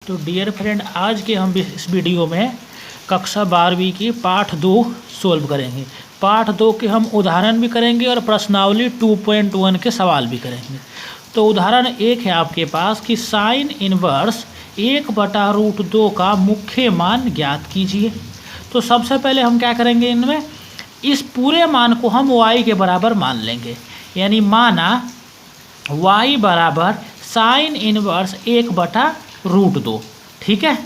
तो dear friend, आज के हम इस वीडियो में कक्षा 12वीं की पाठ 2 सोल्व करेंगे। पाठ 2 के हम उदाहरण भी करेंगे और प्रश्नावली 2.1 के सवाल भी करेंगे। तो उदाहरण 1 है आपके पास कि साइन इनवर्स 1/√2 का मुख्य मान ज्ञात कीजिए। तो सबसे पहले हम क्या करेंगे, इनमें इस पूरे मान को हम y के बराबर मान लेंगे। यानी माना y बराबर साइन इनवर्स 1/√2। ठीक है,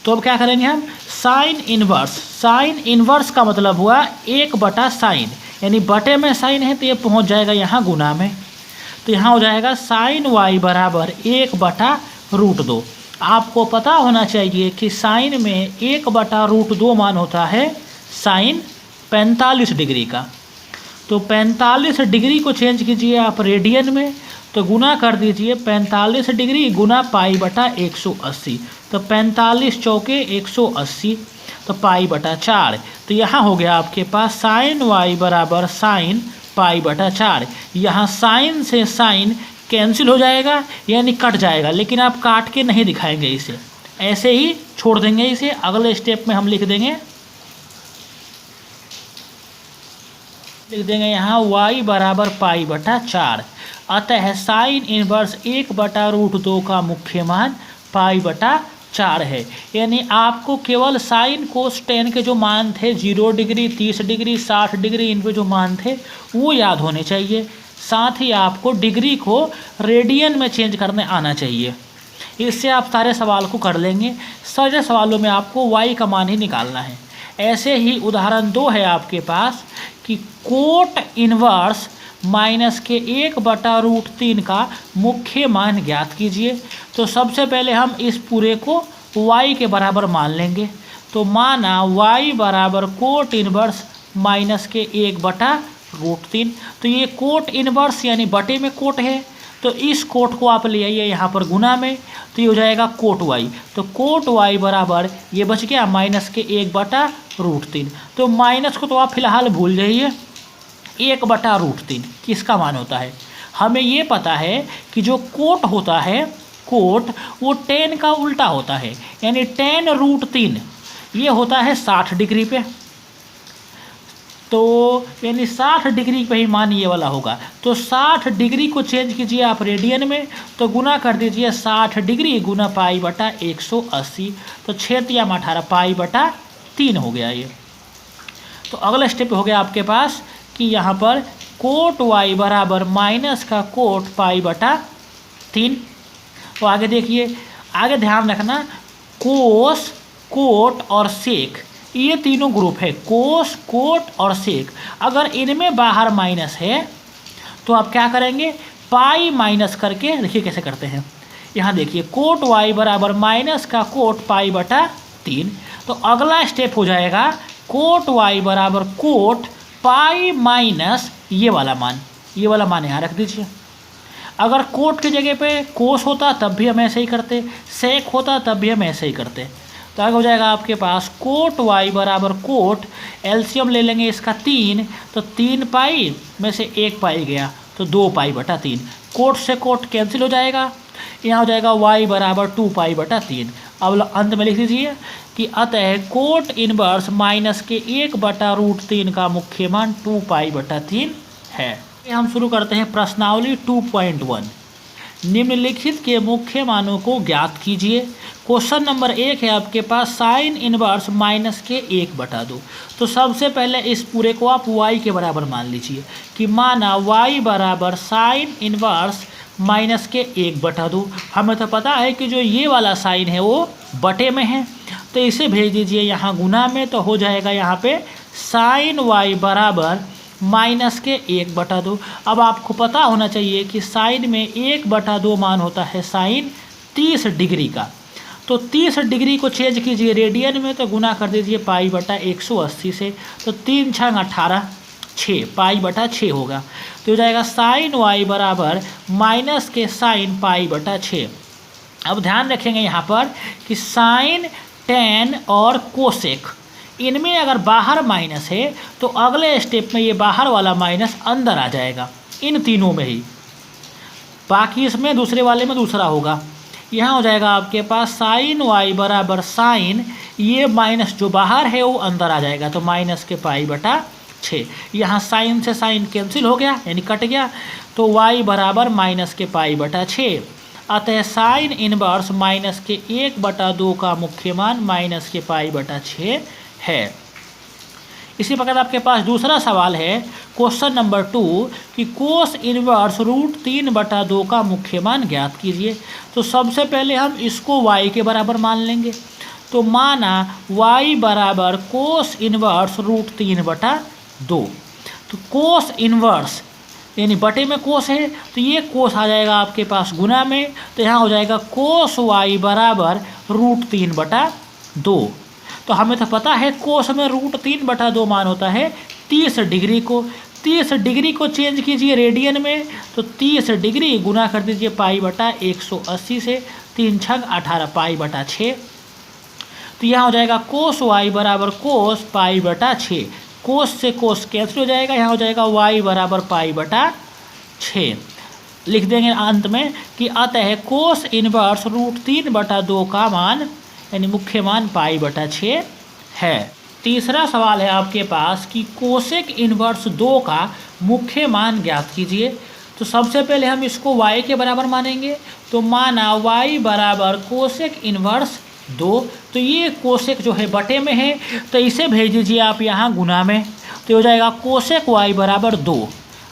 तो अब क्या करेंगे हम, साइन इनवर्स का मतलब हुआ 1/साइन, यानी बटे में साइन है तो ये पहुंच जाएगा यहाँ गुना में। तो यहाँ हो जाएगा साइन y बराबर 1/√2। आपको पता होना चाहिए कि साइन में 1/√2 मान होता है साइन 45 डिग्री का। तो 45 डिग्री को चेंज कीजिए आप रेडियन में, तो गुना कर दीजिए 45 डिग्री गुना π/180। तो 45 चौके 180, तो π/4। तो यहाँ हो गया आपके पास साइन y बराबर साइन π/4। यहाँ साइन से साइन कैंसिल हो जाएगा, यानी कट जाएगा, लेकिन आप काट के नहीं दिखाएंगे, इसे ऐसे ही छोड़ देंगे। इसे अगले स्टेप में हम लिख देंगे यहाँ y बराबर π/4। अतः साइन इनवर्स 1/√2 का मुख्य मान π/4 है। यानी आपको केवल साइन कोस टेन के जो मान थे 0 डिग्री, 30 डिग्री, 60 डिग्री, इन पे जो मान थे वो याद होने चाहिए। साथ ही आपको डिग्री को रेडियन में चेंज करने आना चाहिए। इससे आप सारे सवाल को कर लेंगे। सारे सवालों में आपको y का मान ही निकालना है। ऐसे ही उदाहरण 2 है आपके पास कि कोट इनवर्स माइनस के 1/√3 का मुख्य मान ज्ञात कीजिए। तो सबसे पहले हम इस पूरे को y के बराबर मान लेंगे। तो माना y बराबर कोट इनवर्स माइनस के 1/√3। तो ये कोट इनवर्स यानी बटे में कोट है, तो इस कोट को आप ले आइए यहाँ पर गुना में, तो ये हो जाएगा कोट y। तो कोट y बराबर ये बच गया माइनस के 1/√3। तो माइनस को तो आप फिलहाल भूल जाइए, 1/√3 किसका मान होता है। हमें ये पता है कि जो कोट होता है, कोट वो टेन का उल्टा होता है, यानी tan√3 ये होता है 60 डिग्री पे। तो यानी 60 डिग्री पे ही मान ये वाला होगा। तो 60 डिग्री को चेंज कीजिए आप रेडियन में, तो गुना कर दीजिए 60 डिग्री गुना π/180। तो 6×18 π/3 हो गया ये। तो अगला स्टेप हो गया आपके पास कि यहाँ पर कोट y बराबर माइनस का कोट π/3। तो आगे देखिए, आगे ध्यान रखना, कोस, कोट और सेक ये तीनों ग्रुप है, कोस, कोट और सेक। अगर इनमें बाहर माइनस है तो आप क्या करेंगे, पाई माइनस करके, देखिए कैसे करते हैं। यहाँ देखिए कोट y बराबर माइनस का कोट π/3। तो अगला स्टेप हो जाएगा कोट y बराबर कोट पाई माइनस ये वाला मान यहाँ रख दीजिए। अगर कोट की जगह पे कोस होता तब भी हम ऐसे ही करते, सेक होता तब भी हम ऐसे ही करते। तो आगे हो जाएगा आपके पास कोट y बराबर कोट, एलसीएम ले लेंगे इसका 3, तो 3 पाई में से 1 पाई गया, तो 2 π/3। कोट से कोट कैंसिल हो जाएगा, यहाँ हो जाएगा y बराबर 2 π/3। अब अंत में लिख दीजिए कि अतः कोट इनवर्स माइनस के 1/√3 का मुख्य मान 2 π/3 है। हम शुरू करते हैं प्रश्नावली 2.1। निम्नलिखित के मुख्य मानों को ज्ञात कीजिए। क्वेश्चन नंबर 1 है आपके पास साइन इनवर्स माइनस के 1/2। तो सबसे पहले इस पूरे को आप y के बराबर मान लीजिए कि माना y बराबर साइन इनवर्स माइनस के 1/2। हमें तो पता है कि जो ये वाला साइन है वो बटे में है, तो इसे भेज दीजिए यहाँ गुना में, तो हो जाएगा यहाँ पे साइन y बराबर माइनस के 1/2। अब आपको पता होना चाहिए कि साइन में 1/2 मान होता है साइन 30 डिग्री का। तो 30 डिग्री को चेंज कीजिए रेडियन में, तो गुना कर दीजिए π/180 से। तो 3 × 18 6 π/6 होगा। तो हो जाएगा साइन y बराबर माइनस के साइन π/6। अब ध्यान रखेंगे यहाँ पर कि साइन, टेन और कोसेक इनमें अगर बाहर माइनस है तो अगले स्टेप में ये बाहर वाला माइनस अंदर आ जाएगा, इन तीनों में ही। बाकी इसमें दूसरे वाले में दूसरा होगा। यहाँ हो जाएगा आपके पास साइन वाई बराबर साइन, ये माइनस जो बाहर है वो अंदर आ जाएगा, तो माइनस के पाई बटा 6। यहाँ साइन से साइन कैंसिल हो गया यानी कट गया, तो y बराबर माइनस के पाई बटा 6। अतः साइन इनवर्स माइनस के 1/2 का मुख्य मान माइनस के पाई बटा 6 है। इसी प्रकार आपके पास दूसरा सवाल है क्वेश्चन नंबर 2 कि कोस इनवर्स √3/2 का मुख्य मान ज्ञात कीजिए। तो सबसे पहले हम इसको y के बराबर मान लेंगे। तो माना y बराबर कोस इनवर्स √3/2। तो कोस इनवर्स यानी बटे में कोस है, तो ये कोस आ जाएगा आपके पास गुना में, तो यहाँ हो जाएगा कोस y बराबर √3/2। तो हमें तो पता है कोस में √3/2 मान होता है 30 डिग्री को। 30 डिग्री को चेंज कीजिए रेडियन में, तो 30 डिग्री गुना कर दीजिए पाई बटा 180 से, 3 छग 18 पाई बटा 6। तो यहाँ हो जाएगा कोस y बराबर कोस पाई बटा 6। कोस से कोस कैंसिल हो जाएगा, यहाँ हो जाएगा y बराबर पाई बटा 6। लिख देंगे अंत में कि अतः कोस इनवर्स √3/2 का मान यानी मुख्य मान पाई बटा 6 है। तीसरा सवाल है आपके पास कि कोसेक इनवर्स 2 का मुख्य मान ज्ञात कीजिए। तो सबसे पहले हम इसको y के बराबर मानेंगे। तो माना y बराबर कोसेक इनवर्स 2, तो ये कोसेक जो है बटे में है, तो इसे भेज दीजिए आप यहाँ गुना में, तो हो जाएगा कोसेक y बराबर 2।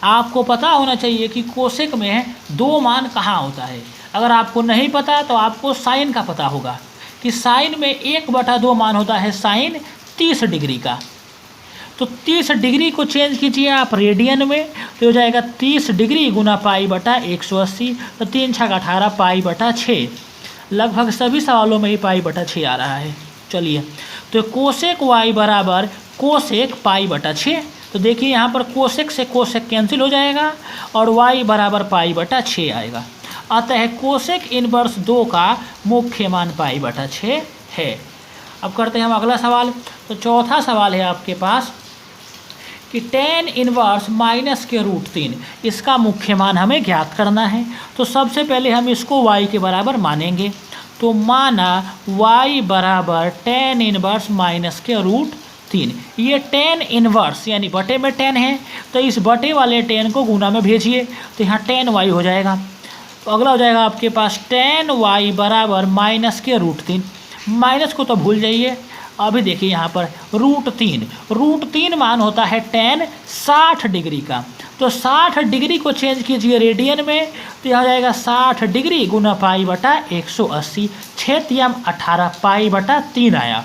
आपको पता होना चाहिए कि कोसेक में 2 मान कहाँ होता है। अगर आपको नहीं पता तो आपको साइन का पता होगा कि साइन में 1/2 मान होता है साइन 30 डिग्री का। तो 30 डिग्री को चेंज कीजिए आप रेडियन में, तो हो जाएगा 30 डिग्री गुना पाई बटा 180, तो 3 छग 18 पाई बटा 6। लगभग सभी सवालों में ही पाई बटा 6 आ रहा है। चलिए, तो कोसेक y बराबर कोसेक पाई बटा 6। तो देखिए यहाँ पर कोसेक से कोसेक कैंसिल हो जाएगा और y बराबर पाई बटा 6 आएगा। अतः कोसेक इनवर्स 2 का मुख्य मान पाई बटा 6 है। अब करते हैं हम अगला सवाल। तो चौथा सवाल है आपके पास कि tan इनवर्स माइनस के √3, इसका मुख्य मान हमें ज्ञात करना है। तो सबसे पहले हम इसको y के बराबर मानेंगे। तो माना y बराबर tan इनवर्स माइनस के √3। ये tan इनवर्स यानी बटे में tan है, तो इस बटे वाले tan को गुना में भेजिए, तो यहाँ tan y हो जाएगा। तो अगला हो जाएगा आपके पास tan y बराबर माइनस के √3। माइनस को तो भूल जाइए, अभी देखिए यहाँ पर √3 मान होता है tan 60 डिग्री का। तो 60 डिग्री को चेंज कीजिए रेडियन में, तो यहाँ हो जाएगा 60 डिग्री गुना पाई बटा 180, 6 तियाम 18 पाई बटा 3 आया।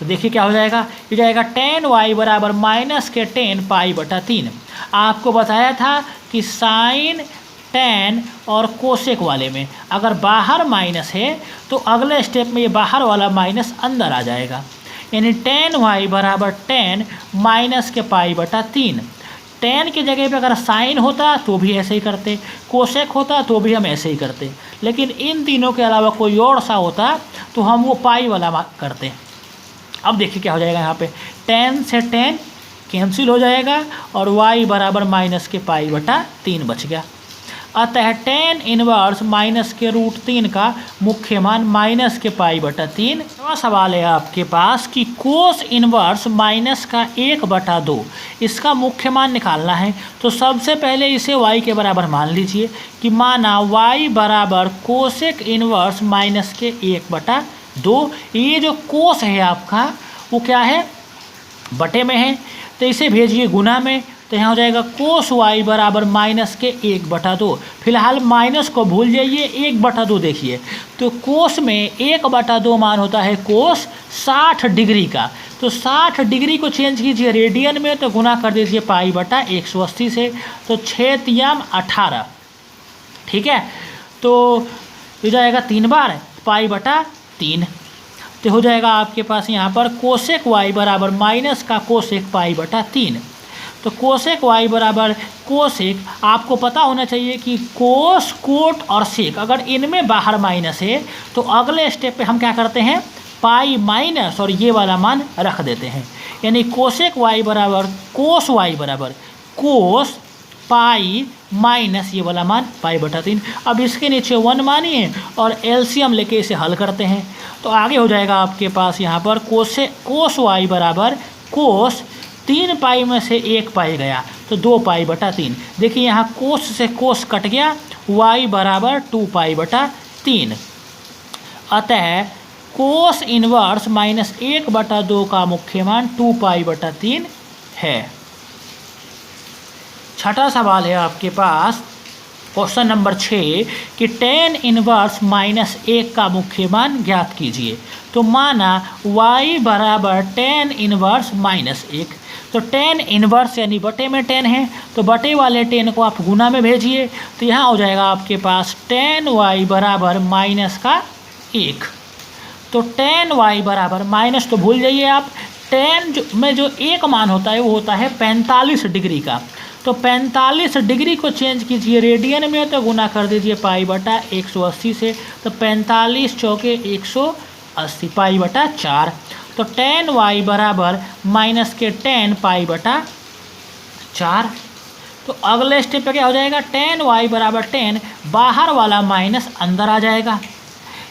तो देखिए क्या हो जाएगा, ये जाएगा tan y बराबर माइनस के tan पाई बटा 3। आपको बताया था कि साइन tan और कोसेक वाले में अगर बाहर माइनस है तो अगले स्टेप में ये बाहर वाला माइनस अंदर आ जाएगा, यानी tan y बराबर tan माइनस के पाई बटा 3। tan की जगह पे अगर साइन होता तो भी ऐसे ही करते, कोसेक होता तो भी हम ऐसे ही करते, लेकिन इन तीनों के अलावा कोई और सा होता तो हम वो पाई वाला करते। अब देखिए क्या हो जाएगा, यहाँ पे tan से tan कैंसिल हो जाएगा और y बराबर माइनस के पाई बटा 3 बच गया। अतः tan इनवर्स माइनस के √3 का मुख्य मान माइनस के पाई बटा 3। सवाल है आपके पास कि कोस इनवर्स माइनस का 1/2, इसका मुख्य मान निकालना है। तो सबसे पहले इसे y के बराबर मान लीजिए कि माना y बराबर कोसेक इनवर्स माइनस के 1/2। ये जो कोस है आपका वो क्या है, बटे में है, तो इसे भेजिए गुना में, तो यहाँ हो जाएगा कोस y बराबर माइनस के 1/2। फिलहाल माइनस को भूल जाइए, 1/2 देखिए। तो कोस में 1/2 मान होता है कोस 60 डिग्री का। तो 60 डिग्री को चेंज कीजिए रेडियन में, तो गुना कर दीजिए पाई बटा 180 से, तो 6 तियाम 18। ठीक है, तो हो जाएगा 3 बार पाई बटा 3। तो हो जाएगा आपके पास यहाँ पर कोसेक y बराबर माइनस का कोसेक पाई बटा 3। तो कोसेक y बराबर कोसेक, आपको पता होना चाहिए कि कोस कोट और सेक अगर इनमें बाहर माइनस है तो अगले स्टेप पे हम क्या करते हैं, पाई माइनस और ये वाला मान रख देते हैं। यानी कोसेक y बराबर कोस y बराबर कोस पाई माइनस ये वाला मान पाई बटा 3। अब इसके नीचे 1 मानिए और एलसीएम लेके इसे हल करते हैं तो आगे हो जाएगा आपके पास यहाँ पर कोस वाई बराबर कोस 3 पाई में से 1 पाई गया तो 2 पाई बटा 3। देखिए यहाँ कोस से कोस कट गया, वाई बराबर 2 पाई बटा 3। अतः कोस इनवर्स माइनस 1 बटा 2 का मुख्य मान 2 पाई बटा 3 है। छठा सवाल है आपके पास क्वेश्चन नंबर 6 कि tan इनवर्स माइनस 1 का मुख्य मान ज्ञात कीजिए। तो माना y बराबर tan इनवर्स माइनस 1, तो tan इनवर्स यानी बटे में tan है तो बटे वाले tan को आप गुना में भेजिए तो यहाँ हो जाएगा आपके पास tan y बराबर माइनस का 1। तो tan y बराबर माइनस तो भूल जाइए आप, tan में जो एक मान होता है वो होता है 45 डिग्री का। तो 45 डिग्री को चेंज कीजिए रेडियन में तो गुना कर दीजिए पाई बटा 180 से, तो 45 चौके 180 पाई बटा 4। तो tan y बराबर माइनस के tan पाई बटा 4। तो अगले स्टेप पे क्या हो जाएगा, tan y बराबर tan, बाहर वाला माइनस अंदर आ जाएगा,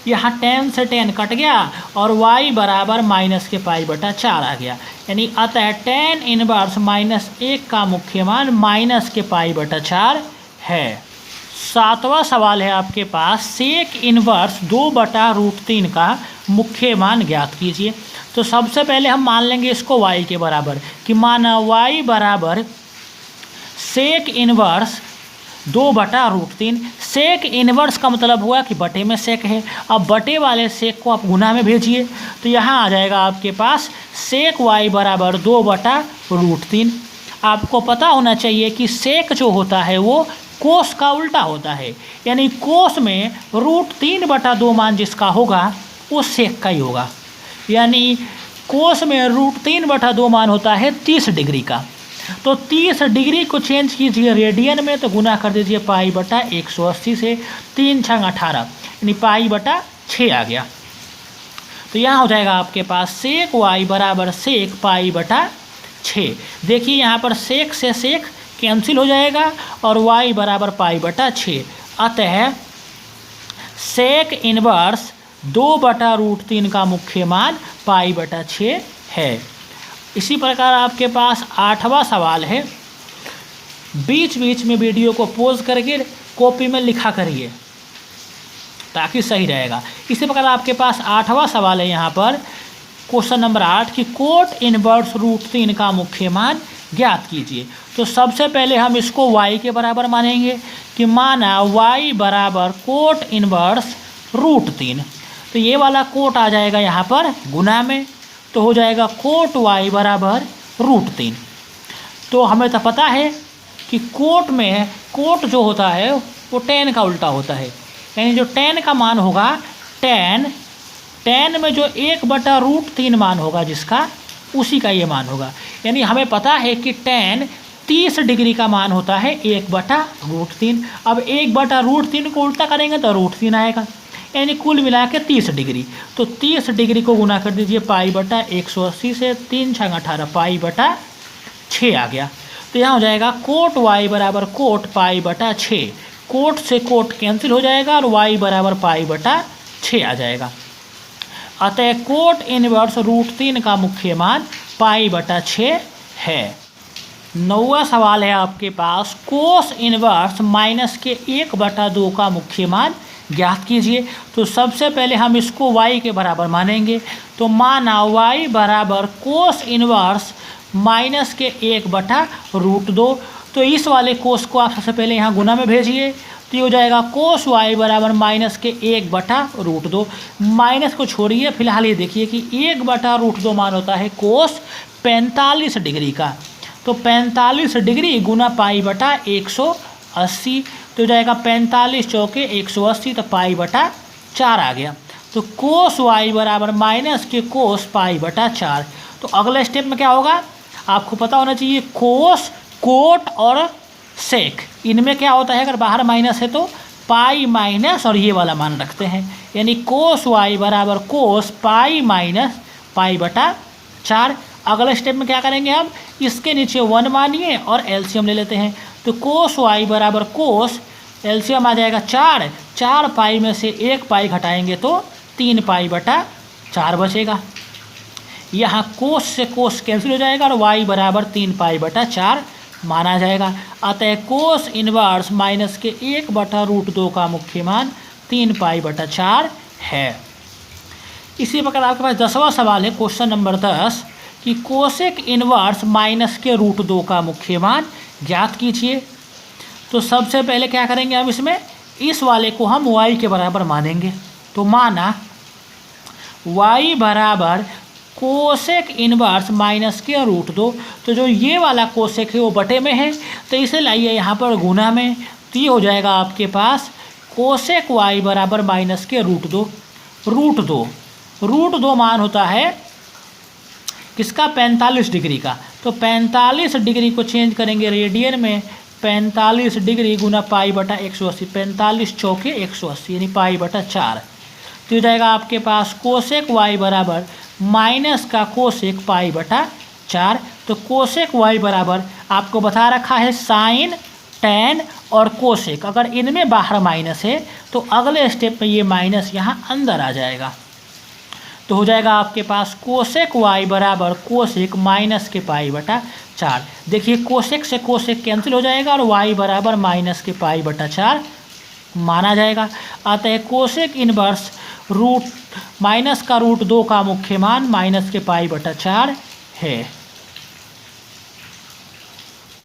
यहाँ tan से tan कट गया और y बराबर माइनस के पाई बटा 4 आ गया। यानी अतः tan इनवर्स माइनस 1 का मुख्य मान माइनस के पाई बटा 4 है। सातवां सवाल है आपके पास सेक इनवर्स 2 बटा रूट 3 का मुख्य मान ज्ञात कीजिए। तो सबसे पहले हम मान लेंगे इसको y के बराबर कि माना y बराबर सेक इनवर्स 2 बटा रूट 3। सेक इनवर्स का मतलब हुआ कि बटे में सेक है, अब बटे वाले सेक को आप गुना में भेजिए तो यहाँ आ जाएगा आपके पास सेक y बराबर 2 बटा रूट 3। आपको पता होना चाहिए कि सेक जो होता है वो कोस का उल्टा होता है, यानी कोस में रूट 3 बटा 2 मान जिसका होगा वो सेक का ही होगा। यानी कोस में रूट 3 बटा 2 मान होता है 30 डिग्री का, तो 30 डिग्री को चेंज कीजिए रेडियन में तो गुना कर दीजिए पाई बटा 180 से, 3 छंग 18 यानी पाई बटा 6 आ गया। तो यहाँ हो जाएगा आपके पास सेक y बराबर सेक पाई बटा 6। देखिए यहाँ पर सेक से सेक कैंसिल हो जाएगा और y बराबर पाई बटा 6। अतः सेक इनवर्स 2 बटा रूट 3 का मुख्य मान पाई बटा 6 है। इसी प्रकार आपके पास 8वां सवाल है, बीच बीच में वीडियो को पॉज करके कॉपी में लिखा करिए ताकि सही रहेगा। इसी प्रकार आपके पास 8वां सवाल है यहाँ पर क्वेश्चन नंबर 8 कि कोट इनवर्स रूट 3 का मुख्य मान ज्ञात कीजिए। तो सबसे पहले हम इसको y के बराबर मानेंगे कि माना y बराबर कोट इनवर्स रूट 3, तो ये वाला कोट आ जाएगा यहाँ पर गुना में तो हो जाएगा कोट y बराबर रूट 3। तो हमें तो पता है कि कोट में कोट जो होता है वो tan का उल्टा होता है, यानी जो tan का मान होगा tan में जो 1 बटा रूट 3 मान होगा जिसका उसी का ये मान होगा। यानी हमें पता है कि tan 30 डिग्री का मान होता है 1 बटा रूट 3। अब 1 बटा रूट 3 को उल्टा करेंगे तो रूट 3 आएगा, यानी कुल मिला के 30 डिग्री। तो 30 डिग्री को गुना कर दीजिए पाई बटा 180 से, 3 छंग 18 पाई बटा 6 आ गया। तो यहाँ हो जाएगा कोट y बराबर कोट पाई बटा 6, कोट से कोट कैंसिल हो जाएगा और y बराबर पाई बटा 6 आ जाएगा। अतः कोट इनवर्स रूट 3 का मुख्य मान पाई बटा 6 है। 9वां सवाल है आपके पास कोस इनवर्स माइनस के 1 बटा 2 का मुख्य मान ज्ञात कीजिए। तो सबसे पहले हम इसको y के बराबर मानेंगे तो माना y बराबर कोस इनवर्स माइनस के 1 बटा रूट 2। तो इस वाले कोस को आप सबसे पहले यहाँ गुना में भेजिए तो ये हो जाएगा कोस y बराबर माइनस के 1 बटा रूट 2। माइनस को छोड़िए, फिलहाल ये देखिए कि 1 बटा रूट 2 मान होता है कोस 45 डिग्री का, तो 45 डिग्री गुना पाई बटा 180 तो जाएगा 45 चौके 180 तो पाई बटा 4 आ गया। तो कोस y बराबर माइनस के कोस पाई बटा 4। तो अगले स्टेप में क्या होगा आपको पता होना चाहिए, कोस कोट और सेक इनमें क्या होता है, अगर बाहर माइनस है तो पाई माइनस और ये वाला मान रखते हैं, यानी कोस y बराबर कोस पाई माइनस पाई बटा 4। अगले स्टेप में क्या करेंगे हम, इसके नीचे 1 मानिए और एलसीएम ले लेते हैं तो कोस वाई बराबर कोस एलसीएम आ जाएगा 4, 4 पाई में से 1 पाई घटाएंगे तो 3 पाई बटा 4 बचेगा। यहाँ कोस से कोस कैंसिल हो जाएगा और वाई बराबर 3 पाई बटा 4 माना जाएगा। अतः कोस इनवर्स माइनस के 1/√2 का मुख्य मान 3 पाई बटा 4 है। इसी प्रकार आपके पास 10वां सवाल है, क्वेश्चन नंबर 10 कि कोसेक इनवर्स माइनस के √2 का मुख्य मान ज्ञात कीजिए। तो सबसे पहले क्या करेंगे हम इसमें, इस वाले को हम y के बराबर मानेंगे। तो माना y बराबर कोसेक इनवर्स माइनस के √2। तो जो ये वाला कोसेक है वो बटे में है, तो इसे लाइए यहाँ पर गुना में। तो ये हो जाएगा आपके पास कोसेक y बराबर माइनस के √2। √2 मान होता है किसका, 45 डिग्री का। तो 45 डिग्री को चेंज करेंगे रेडियन में, 45 डिग्री गुना पाई बटा 180, 45 चौके 180 यानी पाई बटा 4। तो हो जाएगा आपके पास कोसेक y बराबर माइनस का कोसेक पाई बटा 4। तो कोसेक y बराबर आपको बता रखा है साइन, टैन और कोसेक। अगर इनमें बाहर माइनस है तो अगले स्टेप में ये माइनस यहाँ अंदर आ जाएगा। तो हो जाएगा आपके पास कोसेक y बराबर कोसेक माइनस के पाई बटा 4। देखिए कोसेक से कोसेक कैंसिल हो जाएगा और y बराबर माइनस के पाई बटा 4 माना जाएगा। अतः कोसेक इनवर्स माइनस का √2 का मुख्य मान माइनस के पाई बटा 4 है।